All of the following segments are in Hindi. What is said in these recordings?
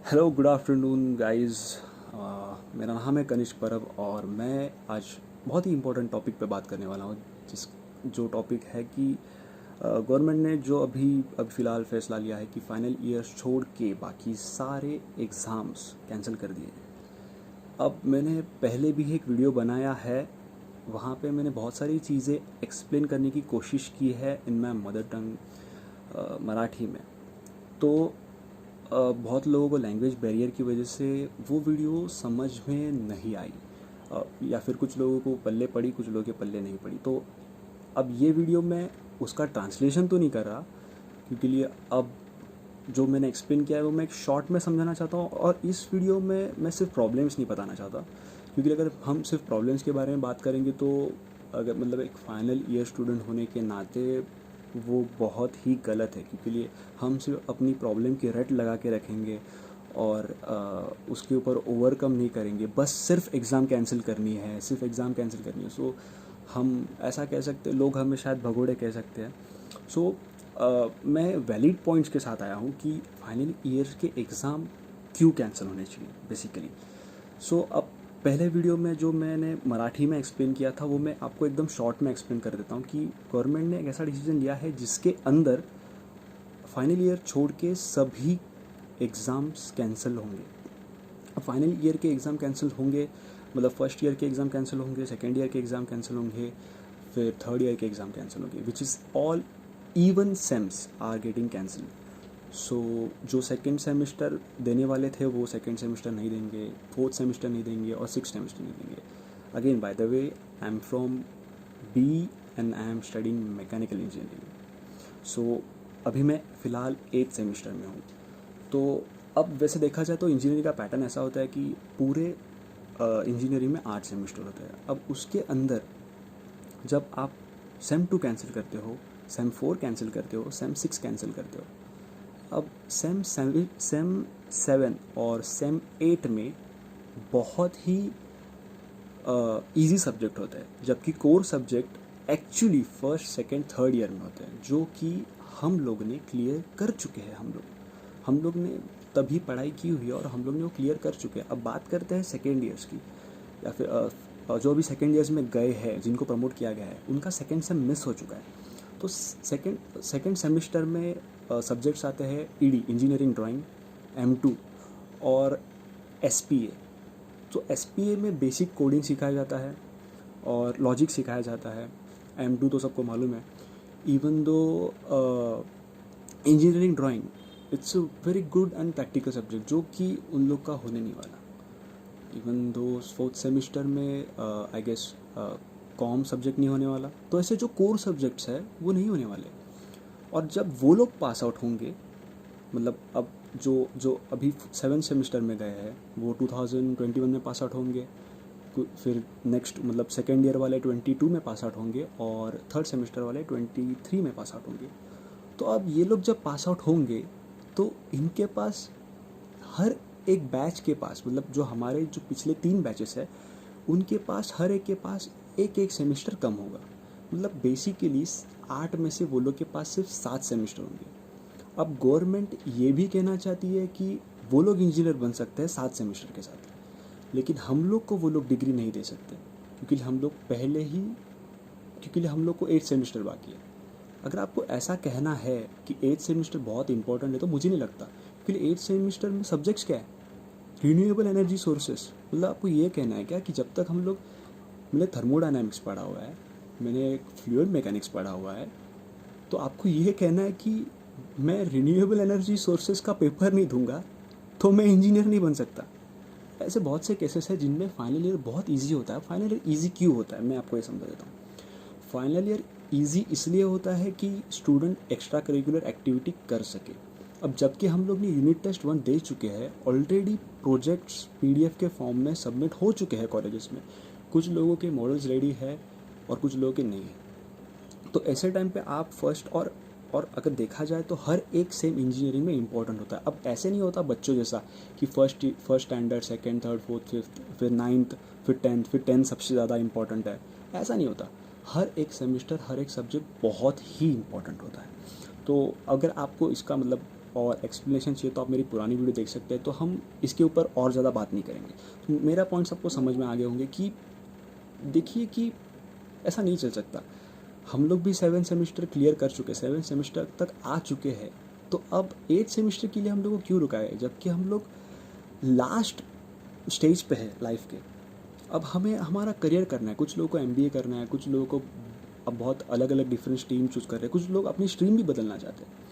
Hello good afternoon guys. मेरा नाम है कनिष्क परब और मैं आज बहुत ही इम्पोर्टेंट टॉपिक पे बात करने वाला हूँ। जिस जो टॉपिक है कि गवर्नमेंट ने जो अभी फ़िलहाल फैसला लिया है कि फाइनल ईयर्स छोड़ के बाकी सारे एग्ज़ाम्स कैंसिल कर दिए। अब मैंने पहले भी एक वीडियो बनाया है, वहाँ पे मैंने बहुत सारी चीज़ें एक्सप्लेन करने की कोशिश की है इन माई मदर टंग मराठी में। तो बहुत लोगों को लैंग्वेज बैरियर की वजह से वो वीडियो समझ में नहीं आई, या फिर कुछ लोगों को पल्ले पड़ी, कुछ लोगों के पल्ले नहीं पड़ी। तो अब ये वीडियो मैं उसका ट्रांसलेशन तो नहीं कर रहा, क्योंकि लिए अब जो मैंने एक्सप्लेन किया है वो मैं एक शॉर्ट में समझाना चाहता हूँ। और इस वीडियो में मैं सिर्फ प्रॉब्लम्स नहीं बताना चाहता, क्योंकि अगर हम सिर्फ प्रॉब्लम्स के बारे में बात करेंगे तो अगर मतलब एक फाइनल ईयर स्टूडेंट होने के नाते वो बहुत ही गलत है। क्योंकि लिए हम सिर्फ अपनी प्रॉब्लम की रट लगा के रखेंगे और उसके ऊपर ओवरकम नहीं करेंगे, बस सिर्फ एग्ज़ाम कैंसिल करनी है, सिर्फ एग्ज़ाम कैंसिल करनी है। सो हम ऐसा कह सकते, लोग हमें शायद भगोड़े कह सकते हैं। सो मैं वैलिड पॉइंट्स के साथ आया हूँ कि फाइनल ईयर के एग्ज़ाम क्यों कैंसिल होने चाहिए बेसिकली। सो अब पहले वीडियो में जो मैंने मराठी में एक्सप्लेन किया था वो मैं आपको एकदम शॉर्ट में एक्सप्लेन कर देता हूँ कि गवर्नमेंट ने एक ऐसा डिसीजन लिया है जिसके अंदर फाइनल ईयर छोड़ के सभी एग्ज़ाम्स कैंसिल होंगे। अब फाइनल ईयर के एग्ज़ाम कैंसिल होंगे मतलब फर्स्ट ईयर के एग्ज़ाम कैंसिल होंगे, सेकेंड ईयर के एग्ज़ाम कैंसिल होंगे, फिर थर्ड ईयर के एग्ज़ाम कैंसिल होंगे, which is all even sems are getting cancel. So जो सेकेंड सेमेस्टर देने वाले थे वो सेकेंड सेमेस्टर नहीं देंगे, फोर्थ सेमेस्टर नहीं देंगे और सिक्स सेमेस्टर नहीं देंगे। Again by the way, I am from B and I am studying mechanical engineering. So अभी मैं फ़िलहाल एट्थ सेमेस्टर में हूँ। तो अब वैसे देखा जाए तो इंजीनियरिंग का पैटर्न ऐसा होता है कि पूरे इंजीनियरिंग में 8 सेमेस्टर होते हैं। अब उसके अंदर जब आप सेम 2 कैंसिल करते हो, सेम 4 कैंसिल करते हो, सेम 6 कैंसिल करते हो, अब सेम 7 और सेम 8 में बहुत ही इजी सब्जेक्ट होता है, जबकि core subject actually first second third year में होते हैं, जो कि हम लोग ने क्लियर कर चुके हैं। हम लोग ने तभी पढ़ाई की हुई है और हम लोग ने वो क्लियर कर चुके हैं। अब बात करते हैं सेकेंड ईयर्स की, या फिर जो अभी सेकेंड ईयर्स में गए हैं, जिनको प्रमोट किया गया है, उनका सेकेंड सेम मिस हो चुका है। तो सेकेंड सेमेस्टर में सब्जेक्ट्स आते हैं ईडी, इंजीनियरिंग ड्राइंग, M2 और SPA। तो SPA में बेसिक कोडिंग सिखाया जाता है और लॉजिक सिखाया जाता है। M2 तो सबको मालूम है। Even though engineering drawing, it's a very good and practical subject, जो कि उन लोग का होने नहीं वाला। इवन दो फोर्थ सेमेस्टर में आई गेस कॉम सब्जेक्ट नहीं होने वाला। तो ऐसे जो कोर सब्जेक्ट्स है वो नहीं होने वाले। और जब वो लोग पास आउट होंगे, मतलब अब जो जो अभी सेवन सेमेस्टर में गए हैं वो 2021 में पास आउट होंगे, फिर नेक्स्ट मतलब सेकेंड ईयर वाले 22 में पास आउट होंगे और थर्ड सेमेस्टर वाले 23 में पास आउट होंगे। तो अब ये लोग जब पास आउट होंगे तो इनके पास हर एक बैच के पास, मतलब जो हमारे जो पिछले 3 बैचेस है उनके पास हर एक के पास एक एक सेमेस्टर कम होगा। मतलब बेसिकली 8 में से वो लोग के पास सिर्फ 7 सेमेस्टर होंगे। अब गवर्नमेंट ये भी कहना चाहती है कि वो लोग इंजीनियर बन सकते हैं 7 सेमेस्टर के साथ, लेकिन हम लोग को वो लोग डिग्री नहीं दे सकते, क्योंकि हम लोग पहले ही क्योंकि हम लोग को 8 सेमेस्टर बाकी है। अगर आपको ऐसा कहना है कि 8 सेमेस्टर बहुत इंपॉर्टेंट है तो मुझे नहीं लगता, क्योंकि 8 सेमेस्टर में सब्जेक्ट्स क्या है, रिन्यूएबल एनर्जी सोर्सेस। मतलब आपको ये कहना है क्या कि जब तक हम लोग, मैंने थर्मोडायनामिक्स पढ़ा हुआ है, मैंने फ्लूइड मैकेनिक्स पढ़ा हुआ है, तो आपको ये कहना है कि मैं रिन्यूएबल एनर्जी सोर्सेज का पेपर नहीं दूंगा तो मैं इंजीनियर नहीं बन सकता। ऐसे बहुत से केसेस हैं जिनमें फाइनल ईयर बहुत इजी होता है। फाइनल ईयर इजी क्यों होता है मैं आपको ये समझा देता हूँ। फाइनल ईयर इजी इसलिए होता है कि स्टूडेंट एक्स्ट्रा करिकुलर एक्टिविटी कर सके। अब जबकि हम लोग ने यूनिट टेस्ट 1 दे चुके हैं ऑलरेडी, प्रोजेक्ट्स PDF के फॉर्म में सबमिट हो चुके हैं कॉलेजेस में, कुछ लोगों के मॉडल्स रेडी है और कुछ लोगों के नहीं है। तो ऐसे टाइम पे आप फर्स्ट और अगर देखा जाए तो हर एक सेम इंजीनियरिंग में इंपॉर्टेंट होता है। अब ऐसे नहीं होता बच्चों जैसा कि first standard, second, third, fourth, fifth, फिर नाइन्थ, फिर टेंथ सबसे ज़्यादा इंपॉर्टेंट है, ऐसा नहीं होता। हर एक सेमेस्टर, हर एक सब्जेक्ट बहुत ही इंपॉर्टेंट होता है। तो अगर आपको इसका मतलब और एक्सप्लेनेशन चाहिए तो आप मेरी पुरानी वीडियो देख सकते हैं, तो हम इसके ऊपर और ज़्यादा बात नहीं करेंगे। तो मेरा पॉइंट सबको समझ में आ गए होंगे कि देखिए कि ऐसा नहीं चल सकता। हम लोग भी 7 सेमेस्टर क्लियर कर चुके, 7 सेमेस्टर तक आ चुके हैं, तो अब 8 सेमेस्टर के लिए हम लोग को क्यों रुका है, जबकि हम लोग लास्ट स्टेज पे है लाइफ के। अब हमें हमारा करियर करना है, कुछ लोगों को एमबीए करना है, कुछ लोगों को अब बहुत अलग अलग डिफरेंट स्ट्रीम चूज़ कर रहे हैं, कुछ लोग अपनी स्ट्रीम भी बदलना चाहते हैं।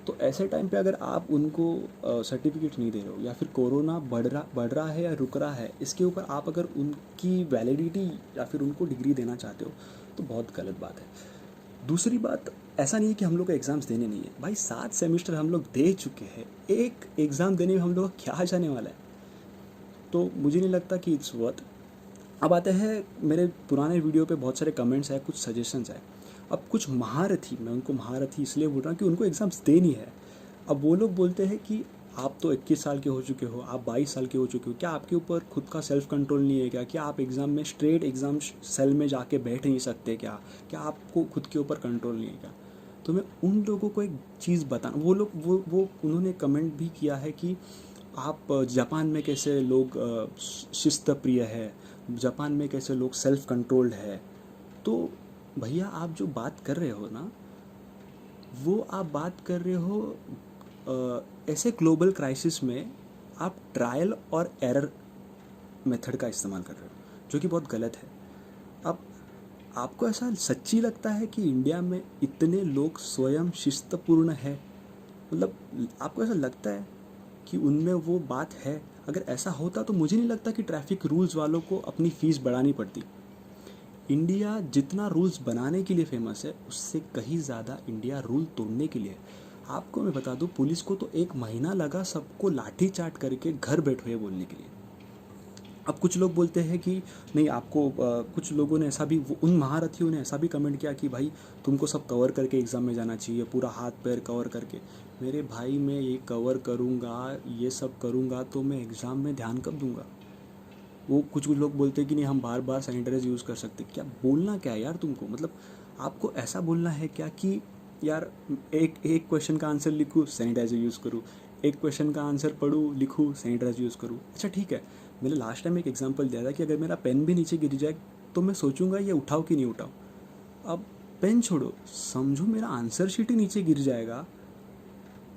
तो ऐसे टाइम पे अगर आप उनको सर्टिफिकेट नहीं दे रहे हो, या फिर कोरोना बढ़ रहा है या रुक रहा है, इसके ऊपर आप अगर उनकी वैलिडिटी या फिर उनको डिग्री देना चाहते हो, तो बहुत गलत बात है। दूसरी बात, ऐसा नहीं है कि हम लोग को एग्ज़ाम्स देने नहीं है भाई, 7 सेमेस्टर हम लोग दे चुके हैं, एक एग्ज़ाम देने में हम लोग को क्या जाने वाला है। तो मुझे नहीं लगता कि इट्स वर्थ। अब आते हैं मेरे पुराने वीडियो पे बहुत सारे कमेंट्स हैं, कुछ सजेशंस हैं। अब कुछ महारथी, मैं उनको महारथी इसलिए बोल रहा हूँ कि उनको एग्ज़ाम्स देनी है। अब वो लोग बोलते हैं कि आप तो 21 साल के हो चुके हो, आप 22 साल के हो चुके हो, क्या आपके ऊपर खुद का सेल्फ कंट्रोल नहीं है क्या? क्या आप एग्ज़ाम में स्ट्रेट एग्ज़ाम सेल में जाके बैठ नहीं सकते क्या? क्या आपको खुद के ऊपर कंट्रोल नहीं है क्या? तो मैं उन लोगों को एक चीज़ बताऊँ, वो लोग वो उन्होंने कमेंट भी किया है कि आप जापान में कैसे लोग शिस्त प्रिय है, जापान में कैसे लोग सेल्फ कंट्रोल्ड है। तो भैया आप जो बात कर रहे हो ना, वो आप बात कर रहे हो ऐसे ग्लोबल क्राइसिस में आप ट्रायल और एरर मेथड का इस्तेमाल कर रहे हो, जो कि बहुत गलत है। अब आपको ऐसा सच्ची लगता है कि इंडिया में इतने लोग स्वयं शिस्तपूर्ण है? मतलब आपको ऐसा लगता है कि उनमें वो बात है? अगर ऐसा होता तो मुझे नहीं लगता कि ट्रैफिक रूल्स वालों को अपनी फ़ीस बढ़ानी पड़ती। इंडिया जितना रूल्स बनाने के लिए फेमस है, उससे कहीं ज़्यादा इंडिया रूल तोड़ने के लिए है। आपको मैं बता दूं, पुलिस को तो 1 महीना लगा सबको लाठी चार्ज करके घर बैठो ये बोलने के लिए। अब कुछ लोग बोलते हैं कि नहीं आपको कुछ लोगों ने ऐसा भी, उन महारथियों ने ऐसा भी कमेंट किया कि भाई तुमको सब कवर करके एग्ज़ाम में जाना चाहिए, पूरा हाथ पैर कवर करके। मेरे भाई मैं ये कवर करूँगा, ये सब करूँगा तो मैं एग्ज़ाम में ध्यान कब दूँगा? वो कुछ कुछ लोग बोलते हैं कि नहीं हम बार बार सैनिटाइजर यूज़ कर सकते। क्या बोलना क्या है यार तुमको? मतलब आपको ऐसा बोलना है क्या कि यार एक एक क्वेश्चन का आंसर लिखूँ सैनिटाइजर यूज़ करूँ, एक क्वेश्चन का आंसर पढ़ूँ लिखूँ सैनिटाइजर यूज़ करूँ? अच्छा ठीक है, मैंने लास्ट टाइम एक एग्जांपल दिया था कि अगर मेरा पेन भी नीचे गिर जाए तो मैं सोचूंगा ये उठाओ कि नहीं उठाओ। अब पेन छोड़ो, समझो मेरा आंसर शीट ही नीचे गिर जाएगा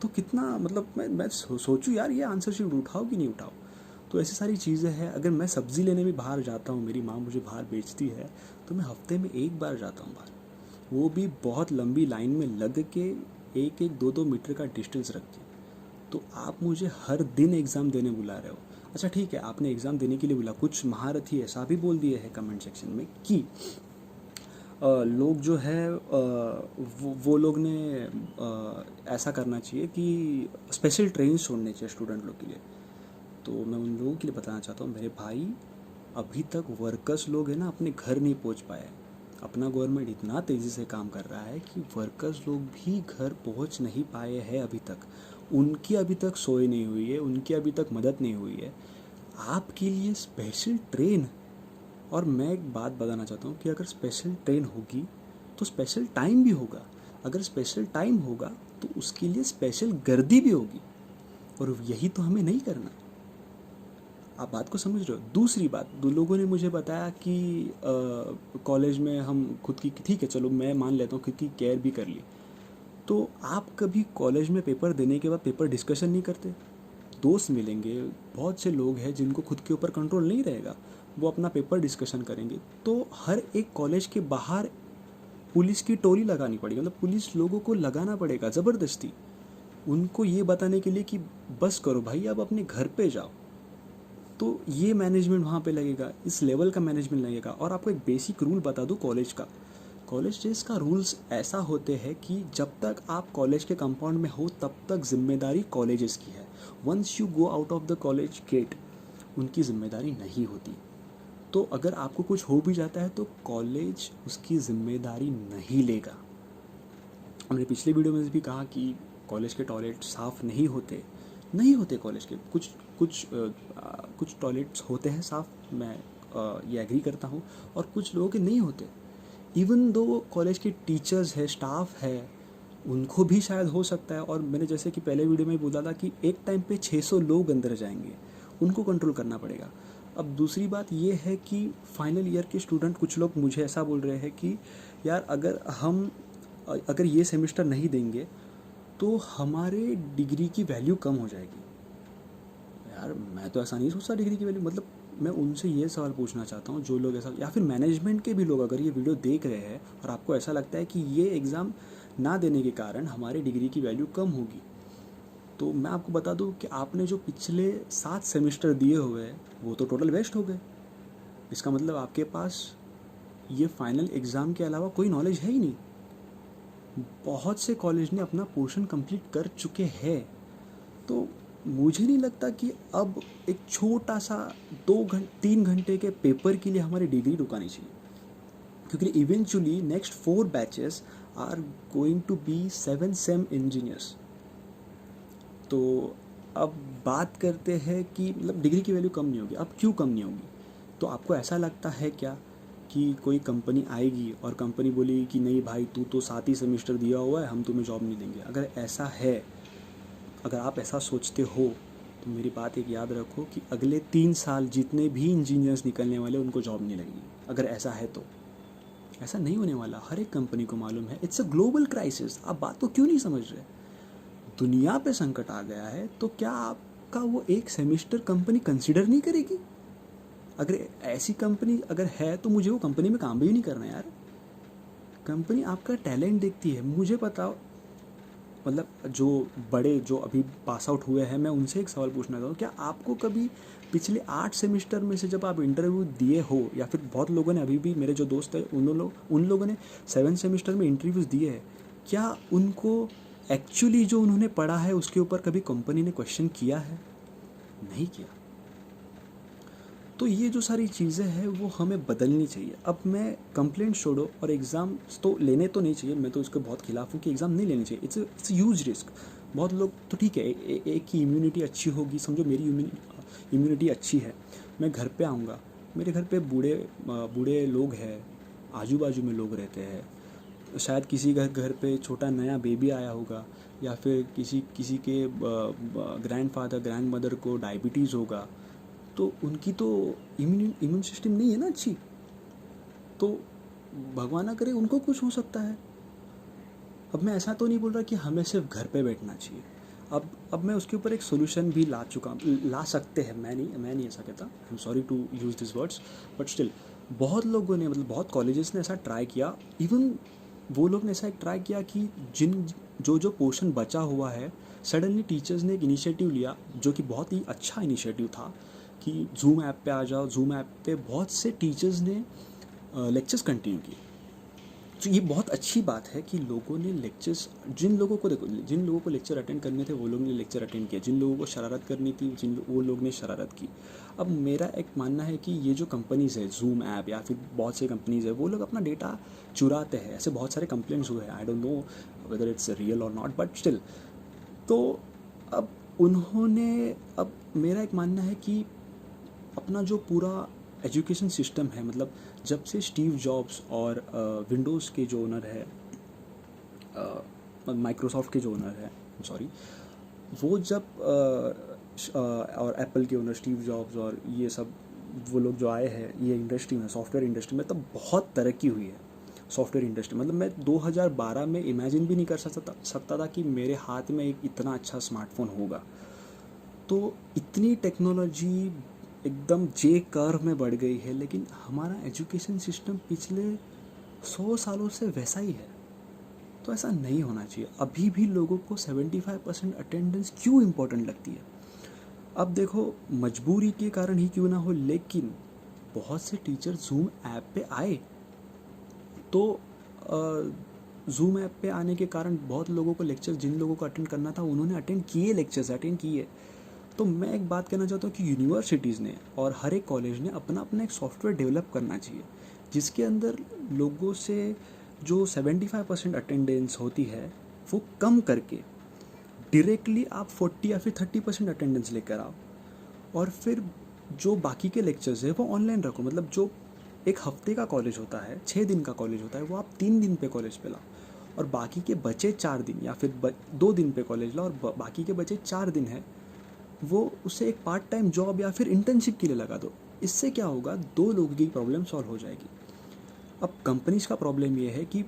तो कितना, मतलब मैं सोचूं यार ये आंसर शीट उठाओ कि नहीं उठाओ। तो ऐसी सारी चीज़ें हैं। अगर मैं सब्ज़ी लेने भी बाहर जाता हूँ, मेरी माँ मुझे बाहर बेचती है, तो मैं हफ्ते में 1 बार जाता हूँ बाहर, वो भी बहुत लंबी लाइन में लग के 1-1 2-2 मीटर का डिस्टेंस रख के। तो आप मुझे हर दिन एग्ज़ाम देने बुला रहे हो। अच्छा ठीक है, आपने एग्ज़ाम देने के लिए बुला, कुछ महारथी ऐसा भी बोल दिए हैं कमेंट सेक्शन में कि लोग जो है वो लोग ने ऐसा करना चाहिए कि स्पेशल ट्रेन छोड़ने चाहिए स्टूडेंट लोग के लिए। तो मैं उन लोगों के लिए बताना चाहता हूँ, मेरे भाई अभी तक वर्कर्स लोग हैं ना अपने घर नहीं पहुँच पाए। अपना गवर्नमेंट इतना तेज़ी से काम कर रहा है कि वर्कर्स लोग भी घर पहुँच नहीं पाए हैं अभी तक। उनकी अभी तक सोई नहीं हुई है, उनकी अभी तक मदद नहीं हुई है। आपके लिए स्पेशल ट्रेन। और मैं एक बात बताना चाहता हूँ कि अगर स्पेशल ट्रेन होगी तो स्पेशल टाइम भी होगा। अगर स्पेशल टाइम होगा तो उसके लिए स्पेशल गर्दी भी होगी, और यही तो हमें नहीं करना। आप बात को समझ रहे हो? दूसरी बात, 2 लोगों ने मुझे बताया कि कॉलेज में हम खुद की, ठीक है चलो मैं मान लेता हूँ खुद की केयर भी कर ली, तो आप कभी कॉलेज में पेपर देने के बाद पेपर डिस्कशन नहीं करते? दोस्त मिलेंगे, बहुत से लोग हैं जिनको खुद के ऊपर कंट्रोल नहीं रहेगा, वो अपना पेपर डिस्कशन करेंगे, तो हर एक कॉलेज के बाहर पुलिस की टोली लगानी पड़ेगी, मतलब पुलिस लोगों को लगाना पड़ेगा ज़बरदस्ती, उनको ये बताने के लिए कि बस करो भाई अब अपने घर पे जाओ। तो ये मैनेजमेंट वहाँ पे लगेगा, इस लेवल का मैनेजमेंट लगेगा। और आपको एक बेसिक रूल बता दूँ कॉलेज का, कॉलेज डेज का रूल्स ऐसा होते हैं कि जब तक आप कॉलेज के कंपाउंड में हो तब तक जिम्मेदारी कॉलेजेस की है। Once you go out of the college gate, उनकी जिम्मेदारी नहीं होती। तो अगर आपको कुछ हो भी जाता है तो कॉलेज उसकी जिम्मेदारी नहीं लेगा। हमने पिछले वीडियो में भी कहा कि कॉलेज के टॉयलेट साफ़ नहीं होते कॉलेज के, कुछ टॉयलेट्स होते हैं साफ़, मैं ये एग्री करता हूँ, और कुछ लोगों के नहीं होते। इवन दो कॉलेज के टीचर्स है, स्टाफ है, उनको भी शायद हो सकता है। और मैंने जैसे कि पहले वीडियो में बोला था कि एक टाइम पे 600 लोग अंदर जाएंगे, उनको कंट्रोल करना पड़ेगा। अब दूसरी बात ये है कि फाइनल ईयर के स्टूडेंट कुछ लोग मुझे ऐसा बोल रहे हैं कि यार अगर ये सेमेस्टर नहीं देंगे तो हमारे डिग्री की वैल्यू कम हो जाएगी। यार मैं तो ऐसा नहीं सोचता डिग्री की वैल्यू, मतलब मैं उनसे ये सवाल पूछना चाहता हूँ जो लोग ऐसा, या फिर मैनेजमेंट के भी लोग अगर ये वीडियो देख रहे हैं और आपको ऐसा लगता है कि ये एग्ज़ाम ना देने के कारण हमारी डिग्री की वैल्यू कम होगी, तो मैं आपको बता दूं कि आपने जो पिछले 7 सेमेस्टर दिए हुए हैं वो तो टोटल वेस्ट हो गए। इसका मतलब आपके पास ये फाइनल एग्ज़ाम के अलावा कोई नॉलेज है ही नहीं। बहुत से कॉलेज ने अपना पोर्शन कंप्लीट कर चुके हैं। तो मुझे नहीं लगता कि अब एक छोटा सा 3 घंटे के पेपर के लिए हमारी डिग्री रुकानी चाहिए, क्योंकि eventually next 4 batches are going to be 7 same engineers. तो अब बात करते हैं कि मतलब डिग्री की वैल्यू कम नहीं होगी। अब क्यों कम नहीं होगी? तो आपको ऐसा लगता है क्या कि कोई कंपनी आएगी और कंपनी बोलेगी कि नहीं भाई तू तो 7 ही सेमेस्टर दिया हुआ है, हम तुम्हें जॉब नहीं देंगे? अगर ऐसा है, अगर आप ऐसा सोचते हो तो मेरी बात एक याद रखो कि अगले 3 साल जितने भी इंजीनियर्स निकलने वाले उनको जॉब नहीं लगेगी। अगर ऐसा है तो ऐसा नहीं होने वाला, हर एक कंपनी को मालूम है। It's a global crisis. आप बात को क्यों नहीं समझ रहे? दुनिया पे संकट आ गया है तो क्या आपका वो एक सेमेस्टर कंपनी कंसिडर नहीं करेगी? अगर ऐसी कंपनी अगर है तो मुझे वो कंपनी में काम भी नहीं करना यार। कंपनी आपका टैलेंट देखती है। मुझे बताओ, मतलब जो अभी पास आउट हुए हैं, मैं उनसे एक सवाल पूछना चाहता हूँ, क्या आपको कभी पिछले 8 सेमेस्टर में से जब आप इंटरव्यू दिए हो, या फिर बहुत लोगों ने अभी भी, मेरे जो दोस्त हैं उन लोगों ने 7 सेमेस्टर में इंटरव्यूज़ दिए हैं, क्या उनको एक्चुअली जो उन्होंने पढ़ा है उसके ऊपर कभी कंपनी ने क्वेश्चन किया है? नहीं किया। तो ये जो सारी चीज़ें हैं वो हमें बदलनी चाहिए। अब मैं कंप्लेंट छोड़ो, और एग्ज़ाम तो लेने तो नहीं चाहिए, मैं तो इसके बहुत खिलाफ हूँ कि एग्ज़ाम नहीं लेनी चाहिए। It's huge risk. बहुत लोग तो ठीक है, एक की इम्यूनिटी अच्छी होगी, समझो मेरी इम्यूनिटी अच्छी है, मैं घर पे आऊँगा, मेरे घर पे बूढ़े लोग हैं, आजू बाजू में लोग रहते हैं, शायद किसी का घर पे छोटा नया बेबी आया होगा, या फिर किसी के ग्रैंडफादर ग्रैंड मदर को डायबिटीज़ होगा, तो उनकी तो इम्यून सिस्टम नहीं है ना अच्छी, तो भगवान ना करे उनको कुछ हो सकता है। अब मैं ऐसा तो नहीं बोल रहा कि हमें सिर्फ घर पे बैठना चाहिए। अब मैं उसके ऊपर एक सोल्यूशन भी ला सकते हैं। मैं नहीं ऐसा कहता, I am sorry to use this words, but still बहुत लोगों ने, मतलब बहुत कॉलेजेस ने ऐसा ट्राई किया। इवन वो लोग ने ऐसा एक ट्राई किया कि जो पोर्शन बचा हुआ है, सडनली टीचर्स ने एक इनिशिएटिव लिया जो कि बहुत ही अच्छा इनिशिएटिव था कि जूम ऐप पे आ जाओ। जूम ऐप पे बहुत से टीचर्स ने लेक्चर्स कंटिन्यू किए। तो ये बहुत अच्छी बात है कि लोगों ने लेक्चर्स, जिन लोगों को लेक्चर अटेंड करने थे वो लोग ने लेक्चर अटेंड किया, जिन लोगों को शरारत करनी थी वो लोग ने शरारत की। अब मेरा एक मानना है कि ये जो कंपनीज़ है, जूम ऐप या फिर बहुत से कंपनीज़ है, वो लोग अपना डेटा चुराते हैं। ऐसे बहुत सारे कंप्लेंट्स हुए हैं, I don't know whether it's real और नॉट, बट स्टिल। तो अब मेरा एक मानना है कि अपना जो पूरा एजुकेशन सिस्टम है, मतलब जब से स्टीव जॉब्स और विंडोज़ के जो ओनर है, माइक्रोसॉफ्ट के जो ओनर है, सॉरी, वो जब और एप्पल के ओनर स्टीव जॉब्स और ये सब वो लोग जो आए हैं ये इंडस्ट्री में, सॉफ्टवेयर इंडस्ट्री में, तब बहुत तरक्की हुई है सॉफ्टवेयर इंडस्ट्री। मतलब मैं 2012 में इमेजिन भी नहीं कर सकता था कि मेरे हाथ में एक इतना अच्छा स्मार्टफोन होगा। तो इतनी टेक्नोलॉजी एकदम जे कर्व में बढ़ गई है, लेकिन हमारा एजुकेशन सिस्टम पिछले 100 सालों से वैसा ही है। तो ऐसा नहीं होना चाहिए। अभी भी लोगों को 75% अटेंडेंस क्यों इम्पोर्टेंट लगती है? अब देखो, मजबूरी के कारण ही क्यों ना हो, लेकिन बहुत से टीचर जूम ऐप पे आए, तो जूम ऐप पे आने के कारण बहुत लोगों को लेक्चर, जिन लोगों को अटेंड करना था उन्होंने लेक्चर्स अटेंड किए। तो मैं एक बात कहना चाहता हूँ कि यूनिवर्सिटीज़ ने और हर एक कॉलेज ने अपना अपना एक सॉफ्टवेयर डेवलप करना चाहिए, जिसके अंदर लोगों से जो 75% अटेंडेंस होती है वो कम करके डायरेक्टली आप 40 या फिर 30% अटेंडेंस लेकर आओ, और फिर जो बाकी के लेक्चर्स है वो ऑनलाइन रखो। मतलब जो एक हफ्ते का कॉलेज होता है, 6 दिन का कॉलेज होता है, वो आप 3 दिन पे कॉलेज पे लाओ, और बाकी के बचे 4 दिन या फिर 2 दिन पे कॉलेज ला और बाकी के बचे 4 दिन है वो उसे एक पार्ट टाइम जॉब या फिर इंटर्नशिप के लिए लगा दो। इससे क्या होगा, 2 लोगों की प्रॉब्लम सॉल्व हो जाएगी। अब कंपनीज का प्रॉब्लम ये है कि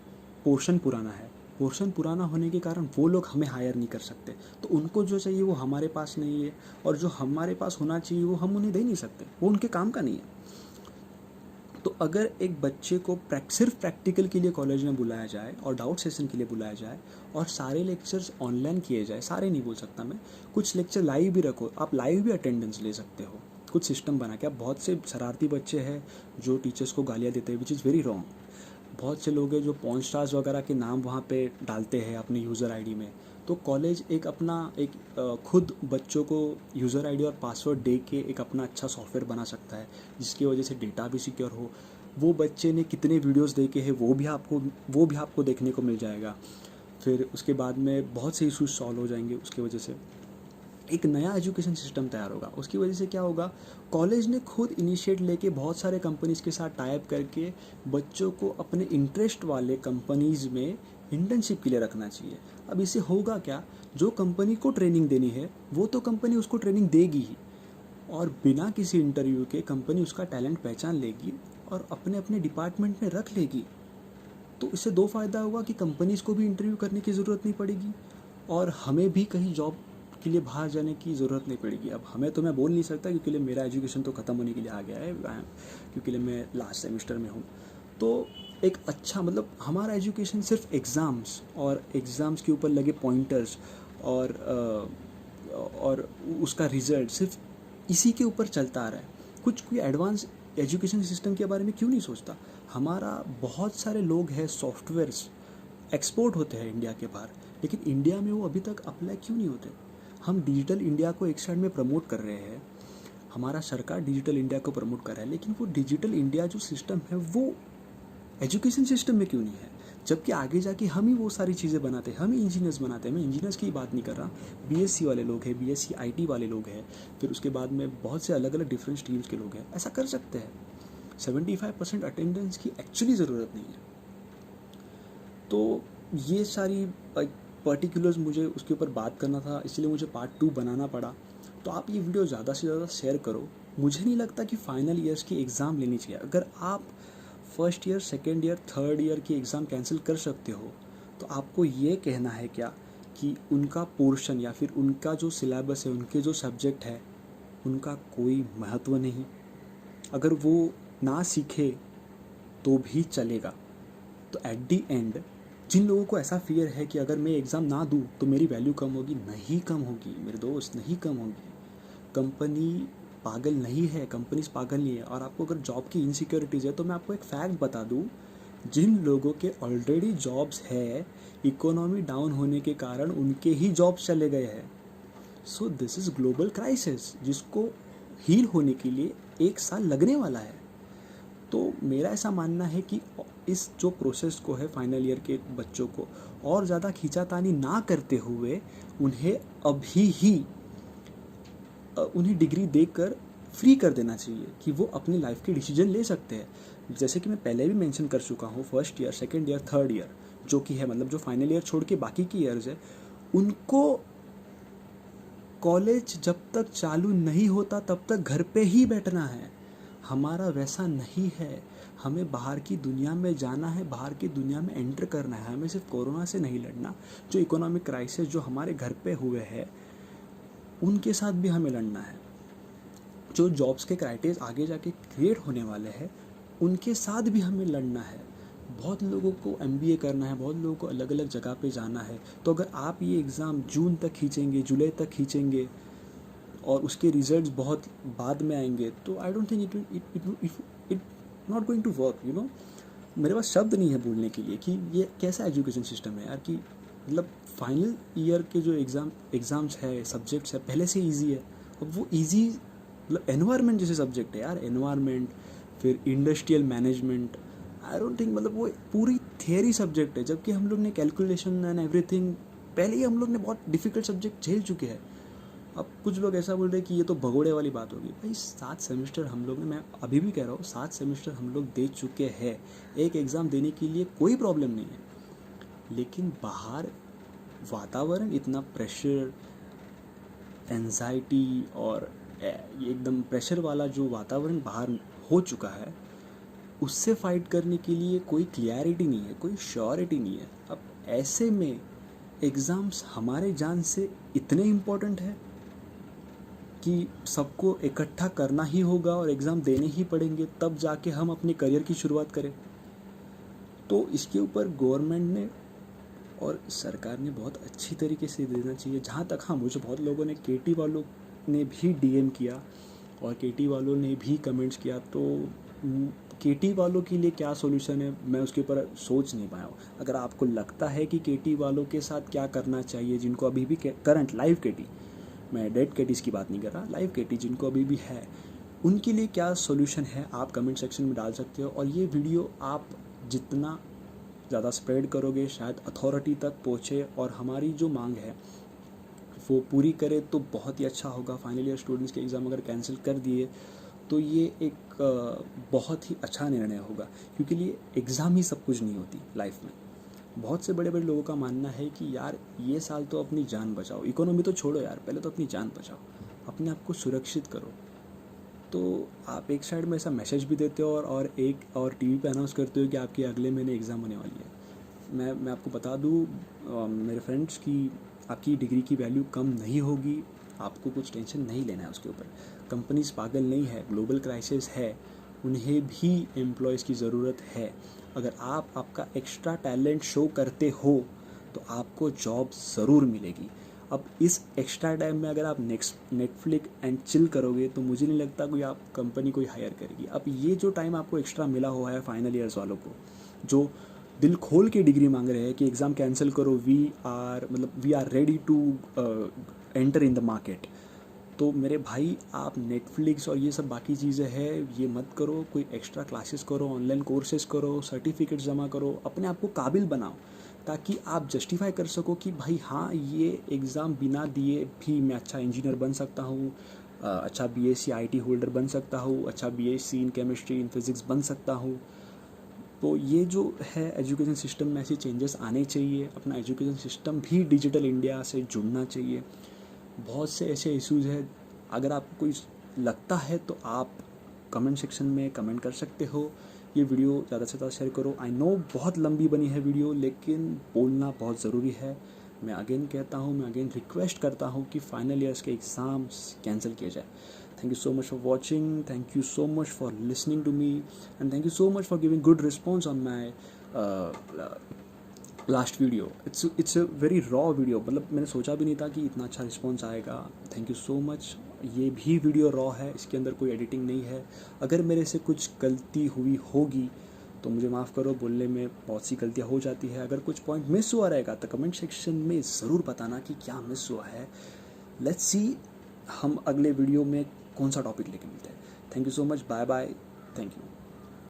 पोर्शन पुराना है, पोर्शन पुराना होने के कारण वो लोग हमें हायर नहीं कर सकते, तो उनको जो चाहिए वो हमारे पास नहीं है, और जो हमारे पास होना चाहिए वो हम उन्हें दे नहीं सकते, वो उनके काम का नहीं है। तो अगर एक बच्चे को सिर्फ प्रैक्टिकल के लिए कॉलेज में बुलाया जाए और डाउट सेशन के लिए बुलाया जाए और सारे लेक्चर्स ऑनलाइन किए जाए, सारे नहीं बोल सकता मैं, कुछ लेक्चर लाइव भी रखो, आप लाइव भी अटेंडेंस ले सकते हो कुछ सिस्टम बना के। अब बहुत से शरारती बच्चे हैं जो टीचर्स को गालियाँ देते हैं, विच इज़ वेरी रॉन्ग। बहुत से लोग हैं जो पॉर्न स्टार्स वगैरह के नाम वहाँ पे डालते हैं अपने यूज़र आईडी में। तो कॉलेज एक अपना एक खुद बच्चों को यूज़र आईडी और पासवर्ड दे के एक अपना अच्छा सॉफ्टवेयर बना सकता है जिसकी वजह से डेटा भी सिक्योर हो। वो बच्चे ने कितने वीडियोस देखे हैं वो भी आपको देखने को मिल जाएगा। फिर उसके बाद में बहुत से इश्यूज सॉल्व हो जाएंगे उसकी वजह से। एक नया एजुकेशन सिस्टम तैयार होगा। उसकी वजह से क्या होगा, कॉलेज ने खुद इनिशिएट लेके बहुत सारे कंपनीज़ के साथ टाई अप करके बच्चों को अपने इंटरेस्ट वाले कंपनीज़ में इंटर्नशिप के लिए रखना चाहिए। अब इससे होगा क्या, जो कंपनी को ट्रेनिंग देनी है वो तो कंपनी उसको ट्रेनिंग देगी ही, और बिना किसी इंटरव्यू के कंपनी उसका टैलेंट पहचान लेगी और अपने अपने डिपार्टमेंट में रख लेगी। तो इससे 2 फ़ायदा होगा कि कंपनीज़ को भी इंटरव्यू करने की ज़रूरत नहीं पड़ेगी और हमें भी कहीं जॉब के लिए बाहर जाने की ज़रूरत नहीं पड़ेगी। अब हमें तो मैं बोल नहीं सकता क्योंकि मेरा एजुकेशन तो ख़त्म होने के लिए आ गया है, क्योंकि मैं लास्ट सेमेस्टर में हूँ। तो एक अच्छा मतलब हमारा एजुकेशन सिर्फ एग्ज़ाम्स और एग्ज़ाम्स के ऊपर लगे पॉइंटर्स और उसका रिज़ल्ट सिर्फ इसी के ऊपर चलता आ रहा है। कुछ कोई एडवांस एजुकेशन सिस्टम के बारे में क्यों नहीं सोचता। हमारा बहुत सारे लोग हैं, सॉफ्टवेयर्स एक्सपोर्ट होते हैं इंडिया के बाहर, लेकिन इंडिया में वो अभी तक अप्लाई क्यों नहीं होते। हम डिजिटल इंडिया को एक साइड में प्रमोट कर रहे हैं, हमारा सरकार डिजिटल इंडिया को प्रमोट कर रहा है, लेकिन वो डिजिटल इंडिया जो सिस्टम है वो एजुकेशन सिस्टम में क्यों नहीं है। जबकि आगे जाके हम ही वो सारी चीज़ें बनाते हैं, हम ही इंजीनियर्स बनाते हैं। मैं इंजीनियर्स की बात नहीं कर रहा, बीएससी वाले लोग हैं, बीएससी आईटी वाले लोग हैं, फिर उसके बाद में बहुत से अलग अलग डिफरेंट स्ट्रीम्स के लोग हैं, ऐसा कर सकते हैं। 75% अटेंडेंस की एक्चुअली ज़रूरत नहीं है। तो ये सारी पर्टिकुलर्स मुझे उसके ऊपर बात करना था, इसलिए मुझे पार्ट 2 बनाना पड़ा। तो आप ये वीडियो ज़्यादा से ज़्यादा शेयर करो। मुझे नहीं लगता कि फाइनल ईयर्स की एग्ज़ाम लेनी चाहिए। अगर आप first year, second year, third year की एग्ज़ाम कैंसिल कर सकते हो तो आपको ये कहना है क्या कि उनका पोर्शन या फिर उनका जो सिलेबस है, उनके जो सब्जेक्ट है, उनका कोई महत्व नहीं। अगर वो ना सीखे तो भी चलेगा। तो एट दी एंड जिन लोगों को ऐसा फियर है कि अगर मैं एग्ज़ाम ना दूँ तो मेरी वैल्यू कम होगी, नहीं कम होगी मेरे दोस्त, नहीं कम होगी। कंपनी पागल नहीं है, कंपनीज पागल नहीं है। और आपको अगर जॉब की इनसिक्योरिटीज़ है तो मैं आपको एक फैक्ट बता दूँ, जिन लोगों के ऑलरेडी जॉब्स है, इकोनॉमी डाउन होने के कारण उनके ही जॉब्स चले गए हैं। So this is global crisis जिसको हील होने के लिए 1 साल लगने वाला है। तो मेरा ऐसा मानना है कि इस जो प्रोसेस को है फाइनल ईयर के बच्चों को और ज़्यादा खींचातानी ना करते हुए उन्हें अभी ही उन्हें डिग्री देकर फ्री कर देना चाहिए कि वो अपनी लाइफ के डिसीजन ले सकते हैं। जैसे कि मैं पहले भी मेंशन कर चुका हूँ, first year, second year, third year जो कि है मतलब जो फाइनल ईयर छोड़ के बाकी की ईयर्स है, उनको कॉलेज जब तक चालू नहीं होता तब तक घर पे ही बैठना है। हमारा वैसा नहीं है, हमें बाहर की दुनिया में जाना है, बाहर की दुनिया में एंटर करना है। हमें सिर्फ कोरोना से नहीं लड़ना, जो इकोनॉमिक क्राइसिस जो हमारे घर पे हुए हैं उनके साथ भी हमें लड़ना है। जो जॉब्स के क्राइटेरिया आगे जाके क्रिएट होने वाले हैं उनके साथ भी हमें लड़ना है। बहुत लोगों को एमबीए करना है, बहुत लोगों को अलग अलग जगह पे जाना है। तो अगर आप ये एग्ज़ाम जून तक खींचेंगे, जुलाई तक खींचेंगे और उसके रिजल्ट्स बहुत बाद में आएंगे तो I don't think it not going to work, you know. मेरे पास शब्द नहीं है बोलने के लिए कि ये कैसा एजुकेशन सिस्टम है यार, कि मतलब फाइनल ईयर के जो एग्ज़ाम्स है, सब्जेक्ट्स है, पहले से इजी है। अब वो इजी मतलब एनवायरनमेंट जैसे सब्जेक्ट है यार, एनवायरनमेंट, फिर industrial management, I don't think मतलब वो पूरी थियरी सब्जेक्ट है। जबकि हम लोग ने कैलकुलेशन एंड एवरीथिंग पहले ही हम लोग ने बहुत डिफ़िकल्ट सब्जेक्ट झेल चुके हैं। अब कुछ लोग ऐसा बोल रहे हैं कि ये तो भगोड़े वाली बात होगी। भाई 7 सेमेस्टर हम लोग ने, मैं अभी भी कह रहा हूँ 7 सेमेस्टर हम लोग दे चुके हैं। एक एग्ज़ाम देने के लिए कोई प्रॉब्लम नहीं है। लेकिन बाहर वातावरण इतना प्रेशर, एंजाइटी और ये एकदम प्रेशर वाला जो वातावरण बाहर हो चुका है, उससे फाइट करने के लिए कोई क्लियरिटी नहीं है, कोई श्योरिटी नहीं है। अब ऐसे में एग्ज़ाम्स हमारे जान से इतने इम्पोर्टेंट है कि सबको इकट्ठा करना ही होगा और एग्ज़ाम देने ही पड़ेंगे, तब जाके हम अपने करियर की शुरुआत करें। तो इसके ऊपर गवर्नमेंट ने और सरकार ने बहुत अच्छी तरीके से देना चाहिए। जहाँ तक हाँ, मुझे बहुत लोगों ने केटी वालों ने भी डीएम किया और केटी वालों ने भी कमेंट्स किया, तो केटी वालों के लिए क्या सॉल्यूशन है मैं उसके ऊपर सोच नहीं पाया हूँ। अगर आपको लगता है कि केटी वालों के साथ क्या करना चाहिए, जिनको अभी भी करंट लाइव केटी, मैं डेड केटीज़ की बात नहीं कर रहा, लाइव केटी जिनको अभी भी है, उनके लिए क्या सॉल्यूशन है, आप कमेंट सेक्शन में डाल सकते हो। और ये वीडियो आप जितना ज़्यादा स्प्रेड करोगे शायद अथॉरिटी तक पहुँचे और हमारी जो मांग है वो पूरी करे तो बहुत ही अच्छा होगा। फाइनल ईयर स्टूडेंट्स के एग्ज़ाम अगर कैंसिल कर दिए तो ये एक बहुत ही अच्छा निर्णय होगा, क्योंकि ये एग्ज़ाम ही सब कुछ नहीं होती लाइफ में। बहुत से बड़े बड़े लोगों का मानना है कि यार ये साल तो अपनी जान बचाओ, इकोनॉमी तो छोड़ो यार, पहले तो अपनी जान बचाओ, अपने आप को सुरक्षित करो। तो आप एक साइड में ऐसा मैसेज भी देते हो और एक और टीवी पे अनाउंस करते हो कि आपके अगले महीने एग्ज़ाम होने वाली है। मैं आपको बता दूँ मेरे फ्रेंड्स की आपकी डिग्री की वैल्यू कम नहीं होगी, आपको कुछ टेंशन नहीं लेना है उसके ऊपर। कंपनीज पागल नहीं है, ग्लोबल क्राइसिस है, उन्हें भी एम्प्लॉयज़ की ज़रूरत है। अगर आप आपका एक्स्ट्रा टैलेंट शो करते हो तो आपको जॉब ज़रूर मिलेगी। अब इस एक्स्ट्रा टाइम में अगर आप नेटफ्लिक्स एंड चिल करोगे तो मुझे नहीं लगता कोई आप कंपनी कोई हायर करेगी। अब ये जो टाइम आपको एक्स्ट्रा मिला हुआ है फाइनल ईयर्स वालों को, जो दिल खोल के डिग्री मांग रहे हैं कि एग्ज़ाम कैंसिल करो, we are ready to enter in the market, तो मेरे भाई आप नेटफ्लिक्स और ये सब बाकी चीज़ें हैं ये मत करो, कोई एक्स्ट्रा क्लासेस करो, ऑनलाइन कोर्सेज करो, सर्टिफिकेट जमा करो, अपने आप को काबिल बनाओ, ताकि आप जस्टिफाई कर सको कि भाई हाँ ये एग्ज़ाम बिना दिए भी मैं अच्छा इंजीनियर बन सकता हूँ, अच्छा बीएससी आईटी होल्डर बन सकता हूँ, अच्छा BSc in chemistry in physics बन सकता हूँ। तो ये जो है एजुकेशन सिस्टम में ऐसे चेंजेस आने चाहिए, अपना एजुकेशन सिस्टम भी डिजिटल इंडिया से जुड़ना चाहिए। बहुत से ऐसे इश्यूज़ हैं, अगर आपको कोई लगता है तो आप कमेंट सेक्शन में कमेंट कर सकते हो। ये वीडियो ज़्यादा से ज़्यादा शेयर करो। आई नो बहुत लंबी बनी है वीडियो, लेकिन बोलना बहुत ज़रूरी है। मैं अगेन कहता हूँ, मैं अगेन रिक्वेस्ट करता हूँ कि फाइनल ईयर्स के एग्ज़ाम्स कैंसिल किए जाए। Thank you so much for watching. Thank you so much for listening to me, and thank you so much for giving good response on my last video. It's a very raw video, मतलब मैंने सोचा भी नहीं था कि इतना अच्छा रिस्पॉन्स आएगा. Thank you so much. ये भी वीडियो रॉ है, इसके अंदर कोई एडिटिंग नहीं है. अगर मेरे से कुछ गलती हुई होगी तो मुझे माफ़ करो, बोलने में बहुत सी गलतियाँ हो जाती है. अगर कुछ पॉइंट मिस हुआ रहेगा तो कमेंट सेक्शन में ज़रूर बताना कि क्या मिस हुआ है. लेट्स सी हम अगले वीडियो में कौन सा टॉपिक लेके मिलते हैं. Thank you so much. Bye bye. Thank you.